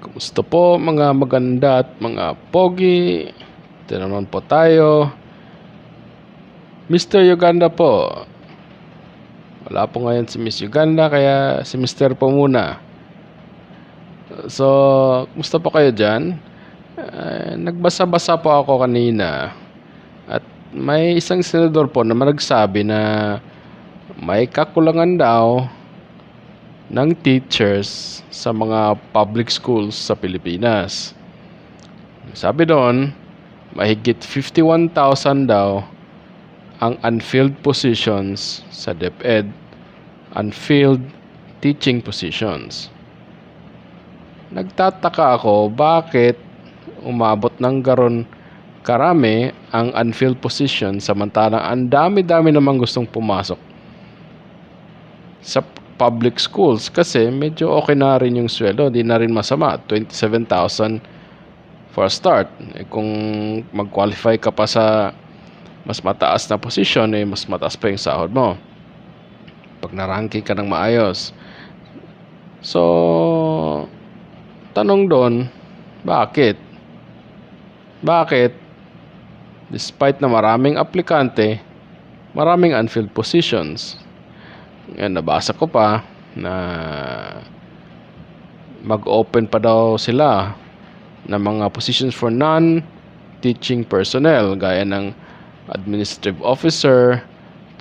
Kumusta po mga maganda at mga pogi? Ito naman po tayo. Mr. Uganda po. Wala po ngayon si Miss Uganda, kaya si Mr. po muna. So, kumusta po kayo dyan? Nagbasa-basa po ako kanina. At may isang senador po na nagsabi na may kakulangan daw ng teachers sa mga public schools sa Pilipinas. Sabi doon, mahigit 51,000 daw ang unfilled positions sa DepEd, unfilled teaching positions. Nagtataka ako bakit umabot ng garon karami ang unfilled position samantalang ang dami-dami namang gustong pumasok sa public schools kasi medyo okay na rin yung sweldo, di na rin masama, 27,000 for a start. Kung mag-qualify ka pa sa mas mataas na position, mas mataas pa yung sahod mo pag na-ranking ka ng maayos. So, tanong doon, bakit despite na maraming aplikante, maraming unfilled positions? Yan, nabasa ko pa na mag-open pa daw sila ng mga positions for non-teaching personnel gaya ng administrative officer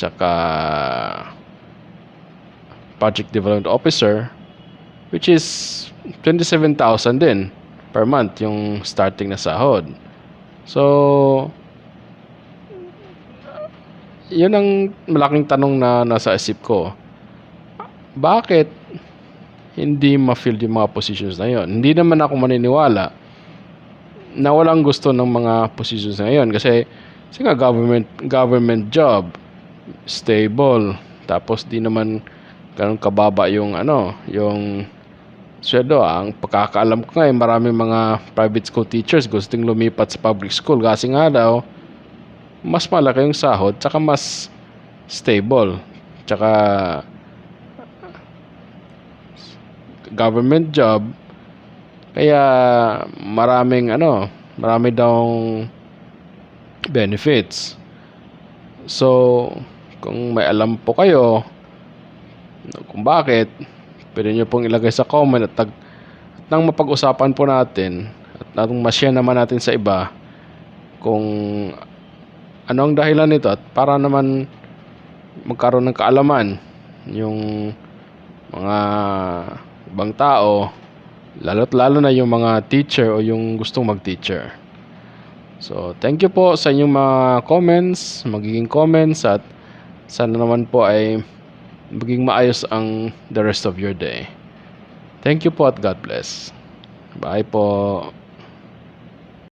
tsaka project development officer, which is 27,000 din per month yung starting na sahod. So, yun ang malaking tanong na nasa isip ko. Bakit hindi ma-fill yung mga positions na yun? Hindi naman ako maniniwala na walang gusto ng mga positions na yun. Kasi nga government job, stable, tapos di naman ganun kababa yung yung sweldo. Ang pagkakaalam ko nga maraming mga private school teachers gustong lumipat sa public school kasi nga daw mas malaki yung sahod, tsaka mas stable, tsaka government job, kaya marami daw benefits. So, kung may alam po kayo kung bakit, pwede nyo pong ilagay sa comment at nang mapag-usapan po natin at nang ma-share naman natin sa iba kung ano ang dahilan nito at para naman magkaroon ng kaalaman yung mga ibang tao, lalo't lalo na yung mga teacher o yung gustong mag-teacher. So, thank you po sa inyong mga magiging comments, at sana naman po ay maging maayos ang the rest of your day. Thank you po at God bless. Bye po.